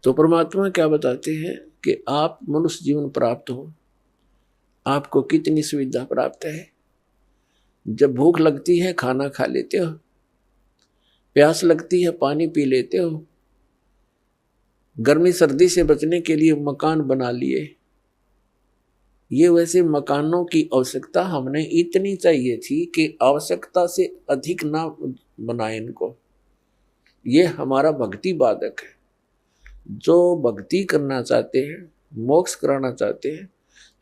तो परमात्मा क्या बताते हैं कि आप मनुष्य जीवन प्राप्त हो, आपको कितनी सुविधा प्राप्त है। जब भूख लगती है खाना खा लेते हो, प्यास लगती है पानी पी लेते हो, गर्मी सर्दी से बचने के लिए मकान बना लिए। ये वैसे मकानों की आवश्यकता हमने इतनी चाहिए थी कि आवश्यकता से अधिक ना बनाए इनको। ये हमारा भक्ति बाधक है। जो भक्ति करना चाहते हैं, मोक्ष कराना चाहते हैं,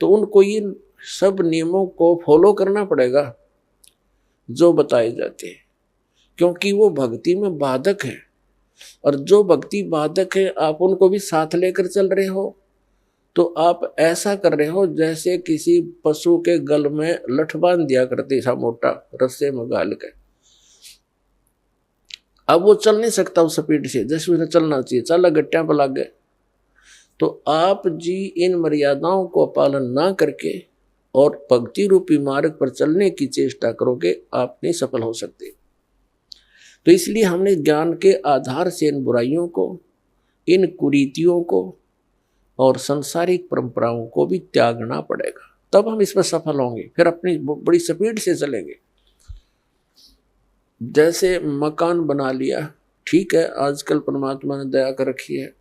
तो उनको ये सब नियमों को फॉलो करना पड़ेगा जो बताए जाते हैं, क्योंकि वो भक्ति में बाधक है। और जो भक्ति बाधक है आप उनको भी साथ लेकर चल रहे हो, तो आप ऐसा कर रहे हो जैसे किसी पशु के गल में लठ बांध दिया करते था मोटा रस्से में गाल के। अब वो चल नहीं सकता उस स्पीड से जैसे उसे चलना चाहिए, चला गट्टियां पर लग गए। तो आप जी इन मर्यादाओं को पालन ना करके और भक्ति रूपी मार्ग पर चलने की चेष्टा करोगे, आप नहीं सफल हो सकते। तो इसलिए हमने ज्ञान के आधार से इन बुराइयों को, इन कुरीतियों को और सांसारिक परंपराओं को भी त्यागना पड़ेगा, तब हम इसमें सफल होंगे। फिर अपनी बड़ी स्पीड से चलेंगे। जैसे मकान बना लिया, ठीक है, आजकल परमात्मा ने दया कर रखी है,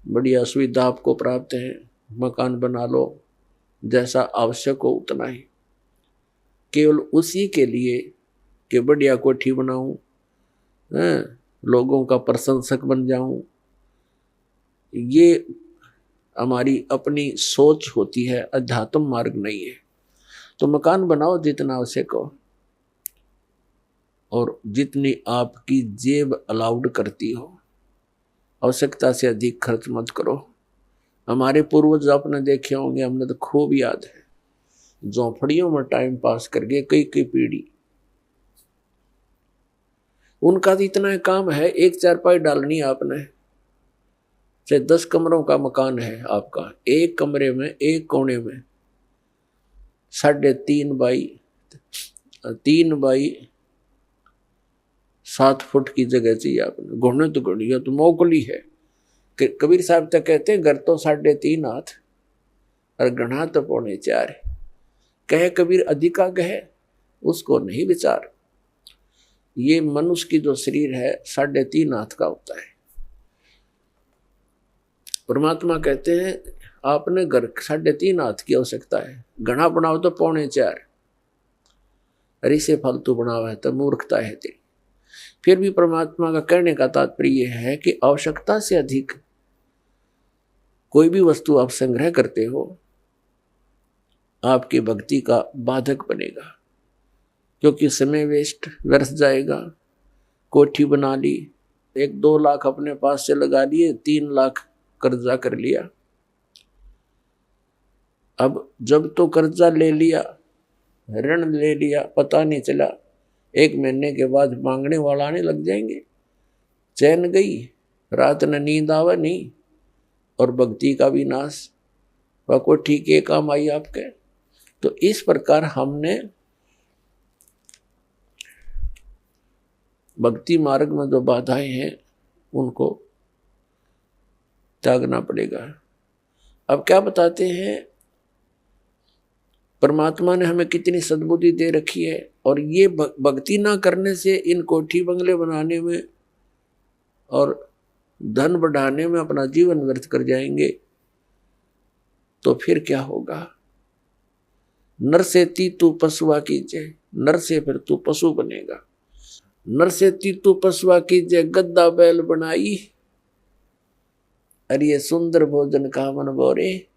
बढ़िया सुविधा आपको प्राप्त है, मकान बना लो, जैसा आवश्यक हो उतना ही, केवल उसी के लिए कि बढ़िया कोठी बनाऊं, लोगों का प्रशंसक बन जाऊं। ये हमारी अपनी सोच होती है, अध्यात्म मार्ग नहीं है। तो मकान बनाओ जितना आवश्यक हो और जितनी आपकी जेब अलाउड करती हो, आवश्यकता से अधिक खर्च मत करो। हमारे पूर्वज आपने देखे होंगे, हमने तो खूब याद है, झोंपड़ियों में टाइम पास करके कई कई पीढ़ी। उनका तो इतना काम है, एक चारपाई डालनी आपने, चाहे 10 कमरों का मकान है आपका, एक कमरे में एक कोने में 3.5 बाई 7 फुट की जगह चाहिए आपने। घुटने तो घुड़िया तो मोकली है। कबीर साहब तक कहते हैं घर तो 3.5 हाथ और गढ़ा तो 4.25 है। कहे कबीर अधिका कहे उसको नहीं विचार। ये मनुष्य की जो शरीर है 3.5 हाथ का होता है। परमात्मा कहते हैं आपने घर 3.5 हाथ की आवश्यकता है, घना बनाओ तो 4.25। अरे से फालतू बनावा है तो मूर्खता है तेरी। फिर भी परमात्मा का कहने का तात्पर्य है कि आवश्यकता से अधिक कोई भी वस्तु आप संग्रह करते हो, आपकी भक्ति का बाधक बनेगा, क्योंकि समय वेस्ट व्यर्थ जाएगा। कोठी बना ली, 1-2 लाख अपने पास से लगा लिए, 3 लाख कर्जा कर लिया। अब जब तो कर्जा ले लिया, ऋण ले लिया, पता नहीं चला 1 महीने के बाद मांगने वाला आने लग जाएंगे। चैन गई, रात न नींद आवा नहीं, और भक्ति का भी नाश। वह को ठीक है काम आई आपके। तो इस प्रकार हमने भक्ति मार्ग में जो बाधाएं हैं उनको त्यागना पड़ेगा। अब क्या बताते हैं, परमात्मा ने हमें कितनी सद्बुद्धि दे रखी है, और ये भक्ति ना करने से इन कोठी बंगले बनाने में और धन बढ़ाने में अपना जीवन व्यर्थ कर जाएंगे, तो फिर क्या होगा। नर से तू पशुआ कीजिए, नर से फिर तू पशु बनेगा। नर से तू पशुआ कीजिए, गद्दा बैल बनाई, अरे ये सुंदर भोजन का मन बोरे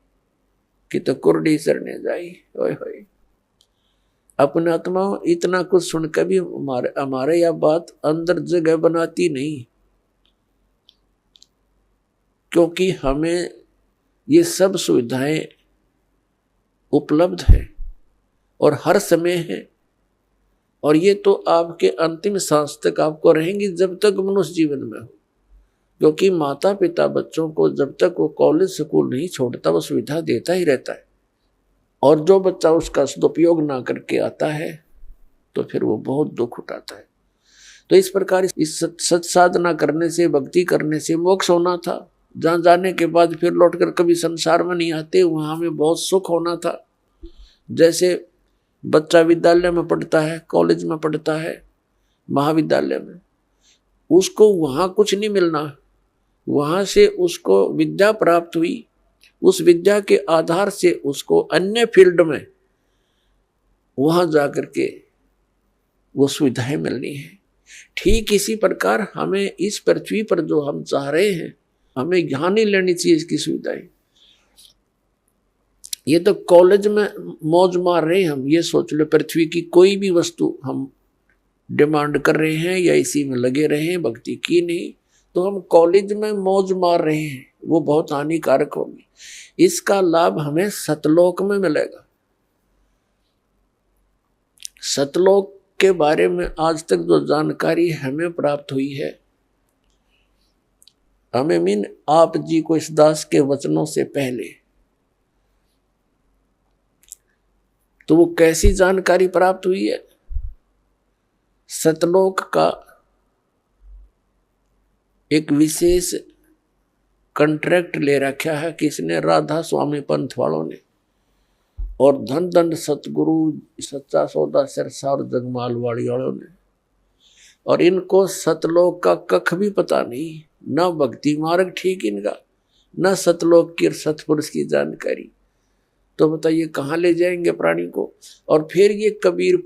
कि तो कुर्डी चरने जाई। ओए होए, अपने आत्मा इतना कुछ सुनकर भी हमारे यह बात अंदर जगह बनाती नहीं, क्योंकि हमें ये सब सुविधाएं उपलब्ध है और हर समय है, और ये तो आपके अंतिम सांस तक आपको रहेंगी जब तक मनुष्य जीवन में हो। क्योंकि माता पिता बच्चों को जब तक वो कॉलेज स्कूल नहीं छोड़ता वो सुविधा देता ही रहता है, और जो बच्चा उसका सदुपयोग ना करके आता है तो फिर वो बहुत दुख उठाता है। तो इस प्रकार इस सत साधना करने से, भक्ति करने से मोक्ष होना था। जहाँ जाने के बाद फिर लौटकर कभी संसार में नहीं आते, वहां हमें बहुत सुख होना था। जैसे बच्चा विद्यालय में पढ़ता है, कॉलेज में पढ़ता है, महाविद्यालय में, उसको वहां कुछ नहीं मिलना, वहां से उसको विद्या प्राप्त हुई, उस विद्या के आधार से उसको अन्य फील्ड में वहां जाकर के वो सुविधाएं मिलनी है। ठीक इसी प्रकार हमें इस पृथ्वी पर जो हम चाह रहे हैं, हमें यहाँ नहीं लेनी चाहिए इसकी सुविधाएं। ये तो कॉलेज में मौज मार रहे हैं हम, ये सोच लो पृथ्वी की कोई भी वस्तु हम डिमांड कर रहे हैं या इसी में लगे रहे हैं, भक्ति की नहीं, तो हम कॉलेज में मौज मार रहे हैं, वो बहुत हानिकारक होगी। इसका लाभ हमें सतलोक में मिलेगा। सतलोक के बारे में आज तक जो जानकारी हमें प्राप्त हुई है, हमें मीन आप जी को इस दास के वचनों से पहले, तो वो कैसी जानकारी प्राप्त हुई है? सतलोक का एक विशेष कॉन्ट्रैक्ट ले रखा है किसने? राधा स्वामी पंथ वालों ने, और धन दंड सतगुरु सच्चा सौदा सिरसा और जगमाल वाली वालों ने। और इनको सतलोक का कख भी पता नहीं, न भक्ति मार्ग ठीक इनका, न सतलोक की सतपुरुष की जानकारी। तो बताइए कहाँ ले जाएंगे प्राणी को? और फिर ये कबीर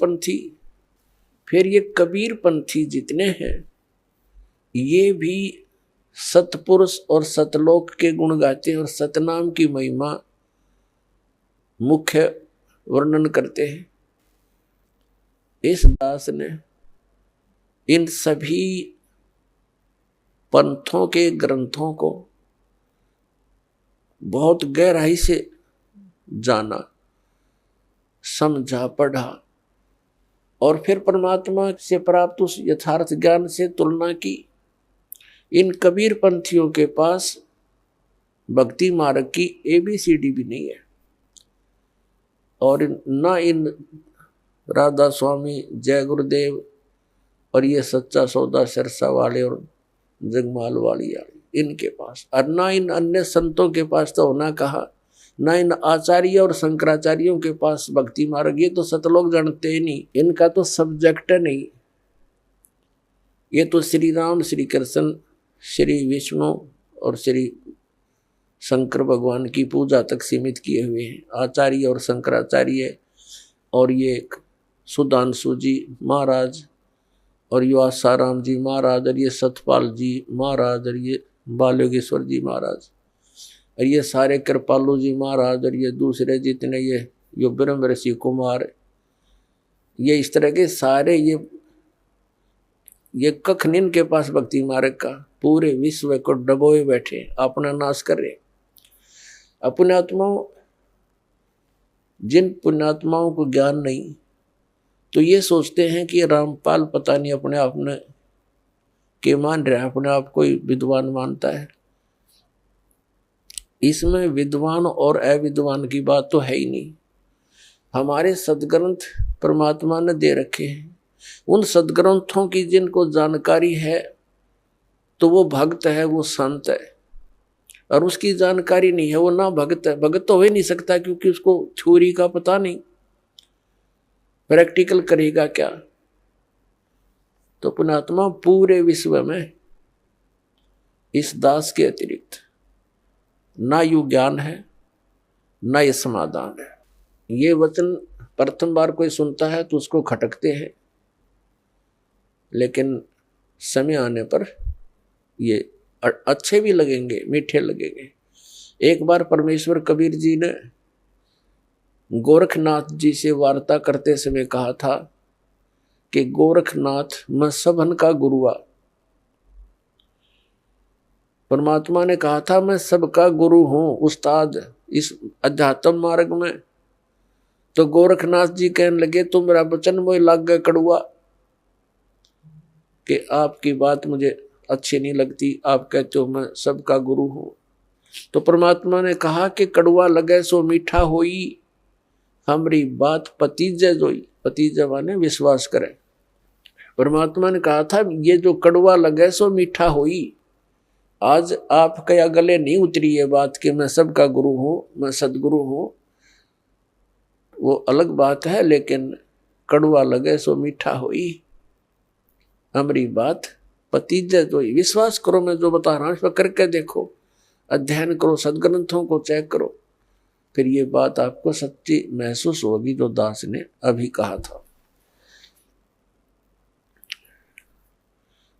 पंथी जितने हैं, ये भी सतपुरुष और सतलोक के गुण गाते हैं और सतनाम की महिमा मुख्य वर्णन करते हैं। इस दास ने इन सभी पंथों के ग्रंथों को बहुत गहराई से जाना, समझा, पढ़ा और फिर परमात्मा से प्राप्त उस यथार्थ ज्ञान से तुलना की। इन कबीर पंथियों के पास भक्ति मार्ग की ABCD भी नहीं है, और न इन राधा स्वामी, जय गुरुदेव और ये सच्चा सौदा सिरसा वाले और जगमाल वाली इनके पास, और न इन अन्य संतों के पास तो होना कहा, न इन आचार्य और शंकराचार्यों के पास भक्ति मार्ग। ये तो सतलोक जानते ही नहीं, इनका तो सब्जेक्ट नहीं। ये तो श्री राम, श्री कृष्ण, श्री विष्णु और श्री शंकर भगवान की पूजा तक सीमित किए हुए हैं, आचार्य और शंकराचार्य, और ये सुधांशु जी महाराज, और ये आसाराम जी महाराज, और ये सतपाल जी महाराज, और ये बालयोगेश्वर जी महाराज, और ये सारे कृपालु जी महाराज, और ये दूसरे जितने ये ब्रह्म ऋषि कुमार, ये इस तरह के सारे ये कख निन के पास भक्ति मार्ग का, पूरे विश्व को डबोए बैठे, अपना नाश कर रहे। जिन पुण्यात्माओं को ज्ञान नहीं, तो ये सोचते हैं कि रामपाल पता नहीं अपने आप में के मान रहा है, अपने आप को विद्वान मानता है। इसमें विद्वान और अविद्वान की बात तो है ही नहीं। हमारे सदग्रंथ परमात्मा ने दे रखे हैं, उन सदग्रंथों की जिनको जानकारी है तो वो भक्त है, वो संत है, और उसकी जानकारी नहीं है, वो ना भक्त है। भक्त तो हो ही नहीं सकता, क्योंकि उसको थ्योरी का पता नहीं, प्रैक्टिकल करेगा क्या? तो पुण्यात्मा पूरे विश्व में इस दास के अतिरिक्त ना यू ज्ञान है, ना ये समाधान है। ये वचन प्रथम बार कोई सुनता है तो उसको खटकते हैं, लेकिन समय आने पर ये अच्छे भी लगेंगे, मीठे लगेंगे। एक बार परमेश्वर कबीर जी ने गोरखनाथ जी से वार्ता करते समय कहा था कि गोरखनाथ मैं सबन का गुरुआ। परमात्मा ने कहा था मैं सबका गुरु हूं, उस्ताद इस अध्यात्म मार्ग में। तो गोरखनाथ जी कहने लगे तो मेरा वचन मोह लग गया कड़ुआ, कि आपकी बात मुझे अच्छी नहीं लगती, आप कहते हो मैं सबका गुरु हूं। तो परमात्मा ने कहा कि कड़ुआ लगे सो मीठा होई, हमारी बात पतीजे जोई। पतीजे माने विश्वास करें। परमात्मा ने कहा था ये जो कड़वा लगे सो मीठा होई। आज आप क्या गले नहीं उतरी ये बात कि मैं सबका गुरु हूं, मैं सदगुरु हूं, वो अलग बात है, लेकिन कड़वा लगे सो मीठा होई। हमारी बात पतीजे तो विश्वास करो, मैं जो बता रहा हूं इस पर करके देखो, अध्ययन करो, सदग्रंथों को चेक करो, फिर ये बात आपको सच्ची महसूस होगी जो दास ने अभी कहा था।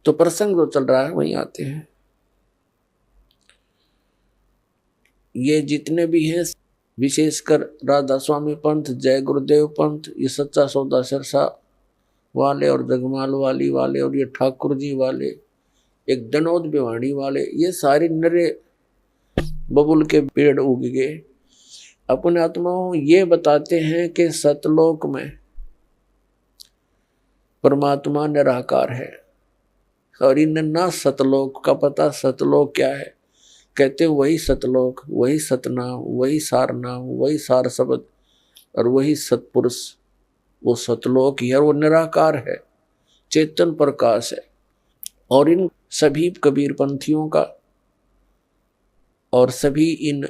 तो प्रसंग जो चल रहा है वहीं आते हैं। ये जितने भी हैं, विशेषकर राधा स्वामी पंथ, जय गुरुदेव पंथ, ये सच्चा सौदा सिरसा वाले और जगमाल वाली वाले और ये ठाकुर जी वाले, एक दनोद भिवानी वाले, ये सारे नरे बबुल के पेड़ उग गए। अपने आत्माओं ये बताते हैं कि सतलोक में परमात्मा निराकार है, और इन्हें ना सतलोक का पता। सतलोक क्या है? कहते वही सतलोक, वही सतनाम, वही सार नाम, वही सार शब्द और वही सतपुरुष, वो सतलोक ही है, वो निराकार है, चेतन प्रकाश है। और इन सभी कबीर पंथियों का और सभी इन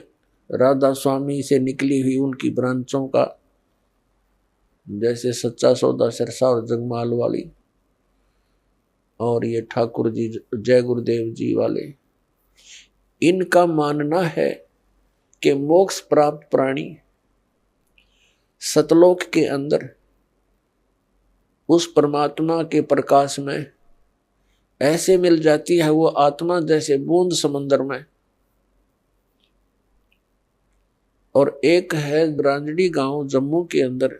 राधा स्वामी से निकली हुई उनकी ब्रांचों का, जैसे सच्चा सौदा सिरसा और जगमाल वाली और ये ठाकुर जी जय गुरुदेव जी वाले, इनका मानना है कि मोक्ष प्राप्त प्राणी सतलोक के अंदर उस परमात्मा के प्रकाश में ऐसे मिल जाती है, वो आत्मा जैसे बूंद समंदर में। और एक है ब्रांजड़ी गांव जम्मू के अंदर,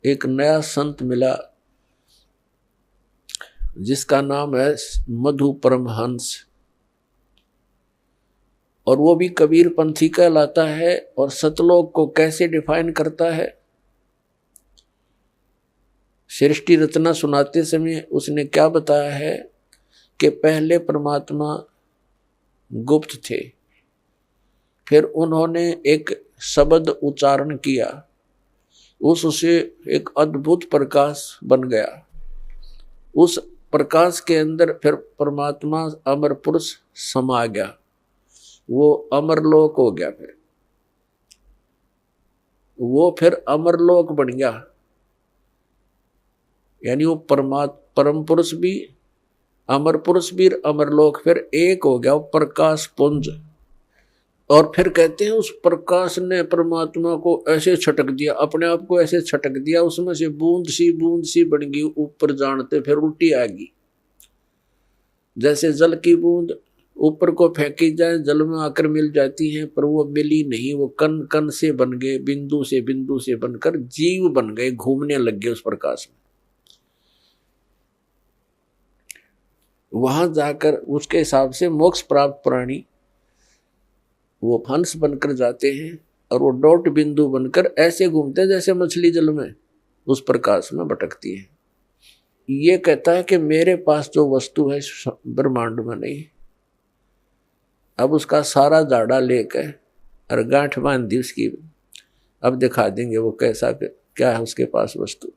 एक नया संत मिला जिसका नाम है मधु परमहंस, और वो भी कबीर पंथी कहलाता है। और सतलोक को कैसे डिफाइन करता है? सृष्टि रचना सुनाते समय उसने क्या बताया है कि पहले परमात्मा गुप्त थे, फिर उन्होंने एक शब्द उच्चारण किया, उससे एक अद्भुत प्रकाश बन गया। उस प्रकाश के अंदर फिर परमात्मा अमर पुरुष समा गया, वो अमरलोक हो गया। फिर वो फिर अमरलोक बन गया, यानी वो परम पुरुष भी, अमर पुरुष भी, अमरलोक फिर एक हो गया, वो प्रकाश पुंज। और फिर कहते हैं उस प्रकाश ने परमात्मा को ऐसे छटक दिया, अपने आप को ऐसे छटक दिया, उसमें से बूंद सी बन गई, ऊपर जानते फिर उल्टी आ गई। जैसे जल की बूंद ऊपर को फेंकी जाए, जल में आकर मिल जाती है, पर वो मिली नहीं, वो कण कण से बन गए, बिंदु से बनकर जीव बन गए, घूमने लग गए उस प्रकाश में। वहां जाकर उसके हिसाब से मोक्ष प्राप्त प्राणी वो हंस बनकर जाते हैं, और वो डॉट बिंदु बनकर ऐसे घूमते हैं जैसे मछली जल में उस प्रकाश में भटकती है। ये कहता है कि मेरे पास जो वस्तु है ब्रह्मांड में नहीं। अब उसका सारा जाड़ा लेकर और गांठ बांध दी उसकी, अब दिखा देंगे वो कैसा क्या है उसके पास वस्तु।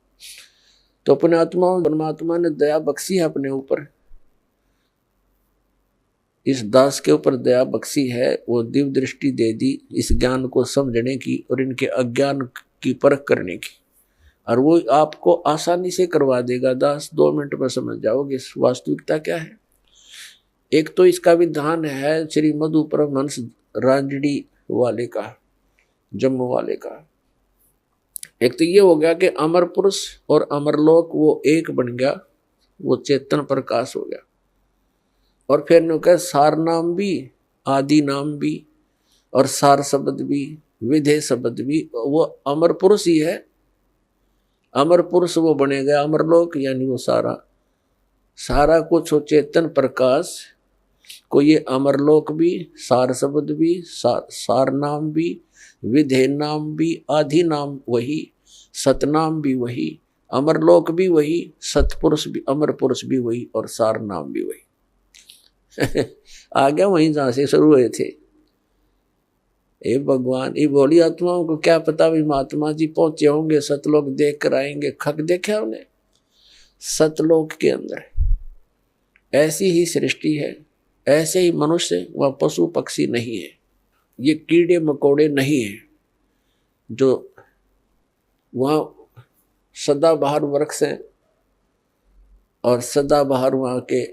तो अपने आत्मा परमात्मा ने दया बख्शी है अपने ऊपर, इस दास के ऊपर दया बख्शी है, वो दिव्य दृष्टि दे दी इस ज्ञान को समझने की और इनके अज्ञान की परख करने की, और वो आपको आसानी से करवा देगा। दास 2 मिनट में समझ जाओगे वास्तविकता क्या है। एक तो इसका विधान है श्री मधु परमहंस रांजड़ी वाले का, जम्मू वाले का। एक तो ये हो गया कि अमर पुरुष और अमरलोक वो एक बन गया, वो चेतन प्रकाश हो गया। और फिर नो कहे सार नाम भी, आदि नाम भी, और सार शब्द भी, विधेय शब्द भी, वो अमर पुरुष ही है। अमर पुरुष वो बने गया अमरलोक, यानी वो सारा कुछ हो चेतन प्रकाश को, ये अमरलोक भी, सार शब्द भी, सार नाम भी, विधेय नाम भी, आदि नाम वही, सतनाम भी वही, अमरलोक भी वही, सतपुरुष भी, अमर पुरुष भी वही, और सार नाम भी वही। आ गया वहीं जहां से शुरू हुए थे। ए भगवान, ये भोली आत्माओं को क्या पता भी महात्मा जी पहुंचे होंगे, सतलोक देख कर आएंगे। खक देखा उन्हें, सतलोक के अंदर ऐसी ही सृष्टि है, ऐसे ही मनुष्य, वह पशु पक्षी नहीं है, ये कीड़े मकोड़े नहीं है जो वहाँ सदाबहार वृक्ष हैं और सदाबहार वहाँ के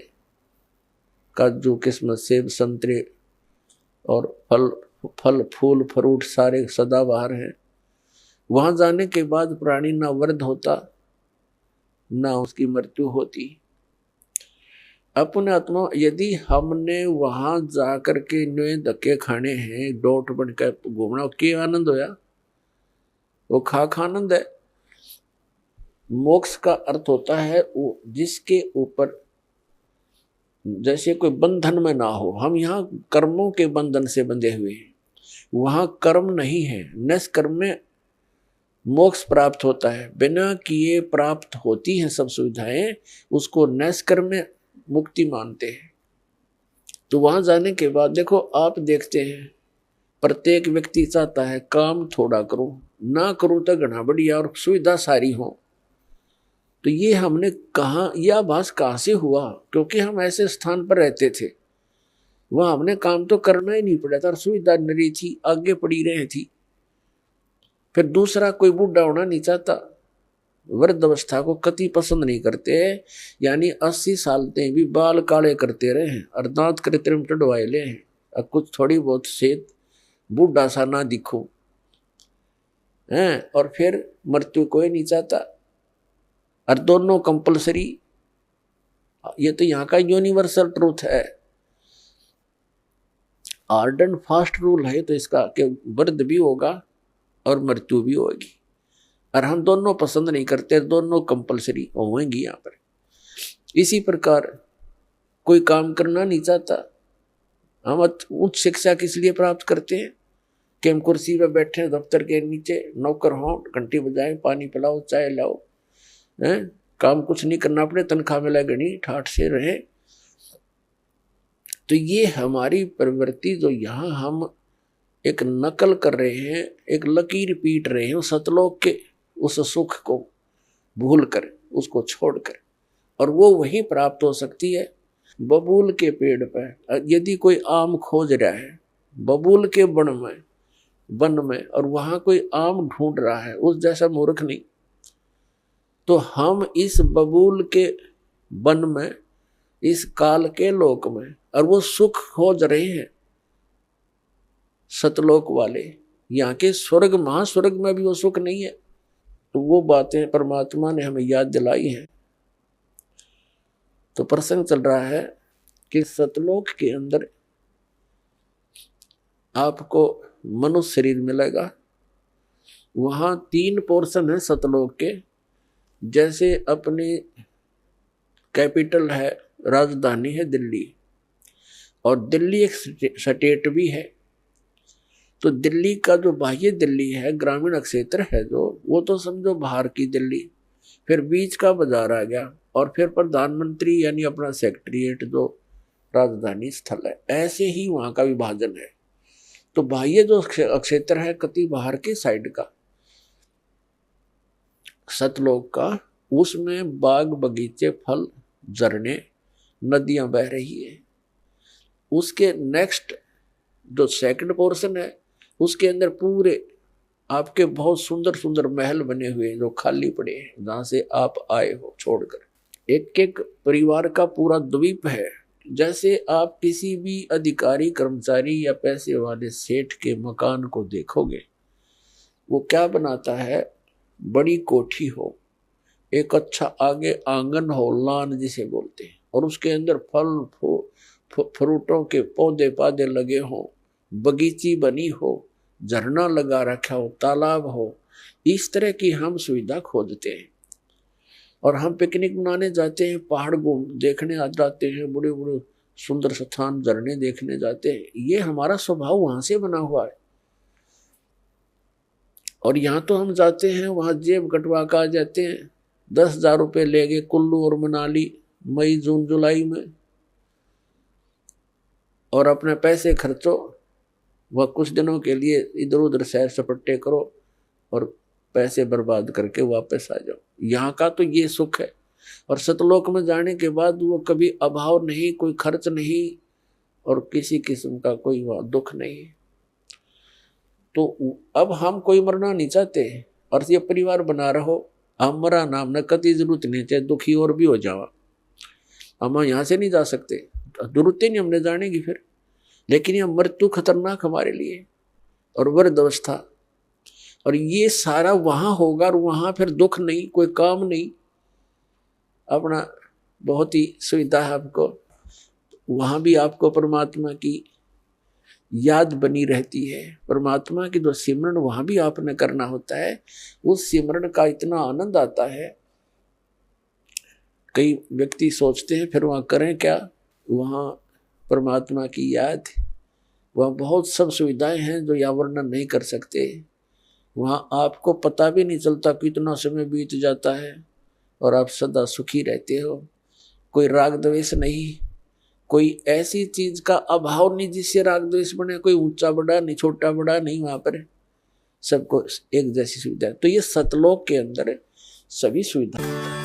काजू किस्मत सेब संतरे और फल फूल फ्रूट सारे सदाबहार हैं। वहां जाने के बाद प्राणी ना वृद्ध होता ना उसकी मृत्यु होती। अपने आत्मा यदि हमने वहां जाकर के नए धक्के खाने हैं, डोट बनकर घूमना, क्या आनंद होया? वो खाक आनंद है। मोक्ष का अर्थ होता है वो जिसके ऊपर जैसे कोई बंधन में ना हो। हम यहाँ कर्मों के बंधन से बंधे हुए हैं, वहां कर्म नहीं है। निष्कर्म में मोक्ष प्राप्त होता है, बिना किए प्राप्त होती हैं सब सुविधाएं, उसको निष्कर्म में मुक्ति मानते हैं। तो वहां जाने के बाद देखो, आप देखते हैं प्रत्येक व्यक्ति चाहता है काम थोड़ा करूं, ना करूं तो घना बढ़िया और सुविधा सारी हो। तो ये हमने कहा, यह आभास कहाँ से हुआ? क्योंकि हम ऐसे स्थान पर रहते थे, वहां हमने काम तो करना ही नहीं पड़ा था और सुविधा नरी थी, आगे पड़ी रही थी। फिर दूसरा, कोई बूढ़ा होना नहीं चाहता, वृद्ध अवस्था को कति पसंद नहीं करते, यानी 80 साल तक भी बाल काले करते रहे हैं और दांत कृत्रिम टडवाए ले हैं, और कुछ थोड़ी बहुत सेहत बूढ़ा सा ना दिखो हैं। और फिर मृत्यु कोई नहीं चाहता, और दोनों कंपलसरी। ये तो यहाँ का यूनिवर्सल ट्रूथ है, हार्ड एंड फास्ट रूल है तो इसका कि वृद्ध भी होगा और मृत्यु भी होगी, और हम दोनों पसंद नहीं करते, दोनों कंपलसरी होंगी यहाँ पर। इसी प्रकार कोई काम करना नहीं चाहता, हम उच्च शिक्षा किस लिए प्राप्त करते हैं कि हम कुर्सी पर बैठे दफ्तर के नीचे, नौकर हों, घंटी बजाएं, पानी पिलाओ, चाय लाओ, हैं, काम कुछ नहीं करना पड़े, तनख्वाह मिला गणी ठाठ से रहे। तो ये हमारी प्रवृत्ति जो यहाँ हम एक नकल कर रहे हैं, एक लकीर पीट रहे हैं सतलोक के उस सुख को भूल कर, उसको छोड़कर, और वो वहीं प्राप्त हो सकती है बबूल के पेड़ पर। यदि कोई आम खोज रहा है बबूल के वन में और वहां कोई आम ढूंढ रहा है, उस जैसा मूर्ख नहीं। तो हम इस बबूल के वन में, इस काल के लोक में, और वो सुख खोज रहे हैं सतलोक वाले। यहाँ के स्वर्ग महास्वर्ग में भी वो सुख नहीं है। तो वो बातें परमात्मा ने हमें याद दिलाई हैं। तो प्रसंग चल रहा है कि सतलोक के अंदर आपको मनुष्य शरीर मिलेगा। वहां 3 पोर्शन है सतलोक के। जैसे अपनी कैपिटल है, राजधानी है दिल्ली, और दिल्ली एक स्टेट भी है। तो दिल्ली का जो बाह्य दिल्ली है, ग्रामीण क्षेत्र है जो, वो तो समझो बाहर की दिल्ली। फिर बीच का बाजार आ गया, और फिर प्रधानमंत्री यानी अपना सेक्रेटरीट जो राजधानी स्थल है। ऐसे ही वहां का विभाजन है। तो बाह्य जो क्षेत्र है कति बाहर के साइड का सतलोक का, उसमें बाग बगीचे, फल, झरने, नदियां बह रही है। उसके नेक्स्ट जो सेकंड पोर्शन है, उसके अंदर पूरे आपके बहुत सुंदर सुंदर महल बने हुए हैं जो खाली पड़े हैं, जहां से आप आए हो छोड़कर। एक एक परिवार का पूरा द्वीप है। जैसे आप किसी भी अधिकारी, कर्मचारी या पैसे वाले सेठ के मकान को देखोगे, वो क्या बनाता है, बड़ी कोठी हो, एक अच्छा आगे आंगन हो, लान जिसे बोलते हैं, और उसके अंदर फल फ्रूटों के पौधे पादे लगे हों, बगीची बनी हो, झरना लगा रखा हो, तालाब हो। इस तरह की हम सुविधा खोजते हैं। और हम पिकनिक मनाने जाते हैं, पहाड़ देखने आ जाते हैं, बड़े बड़े सुंदर स्थान, झरने देखने जाते हैं। ये हमारा स्वभाव वहां से बना हुआ है। और यहाँ तो हम जाते हैं, वहां जेब कटवा कर आ जाते हैं, 10,000 रुपये ले गए कुल्लू और मनाली मई जून जुलाई में, और अपने पैसे खर्चो, वह कुछ दिनों के लिए इधर उधर सैर सपट्टे करो और पैसे बर्बाद करके वापस आ जाओ। यहाँ का तो ये सुख है। और सतलोक में जाने के बाद वो कभी अभाव नहीं, कोई खर्च नहीं और किसी किस्म का कोई दुख नहीं। तो अब हम कोई मरना नहीं चाहते और ये परिवार बना रहो, हम मरा नाम न कति जरूरत नहीं, चाहे दुखी और भी हो जावा, हम यहाँ से नहीं जा सकते, जरूरत ही नहीं हमने जाने की फिर। लेकिन यह मृत्यु खतरनाक हमारे लिए और वृद्ध अवस्था, और ये सारा वहां होगा और वहां फिर दुख नहीं, कोई काम नहीं, अपना बहुत ही सुविधा है आपको। वहां भी आपको परमात्मा की याद बनी रहती है, परमात्मा की जो सिमरन वहां भी आपने करना होता है। उस सिमरन का इतना आनंद आता है, कई व्यक्ति सोचते हैं फिर वहां करें क्या, वहां परमात्मा की याद, वहां बहुत सब सुविधाएं हैं जो या वर्णन नहीं कर सकते। वहां आपको पता भी नहीं चलता कितना समय बीत जाता है और आप सदा सुखी रहते हो। कोई राग द्वेष नहीं, कोई ऐसी चीज का अभाव नहीं जिससे राग द्वेष बने, कोई ऊंचा बड़ा नहीं, छोटा बड़ा नहीं, वहां पर सबको एक जैसी सुविधा है। तो ये सतलोक के अंदर सभी सुविधा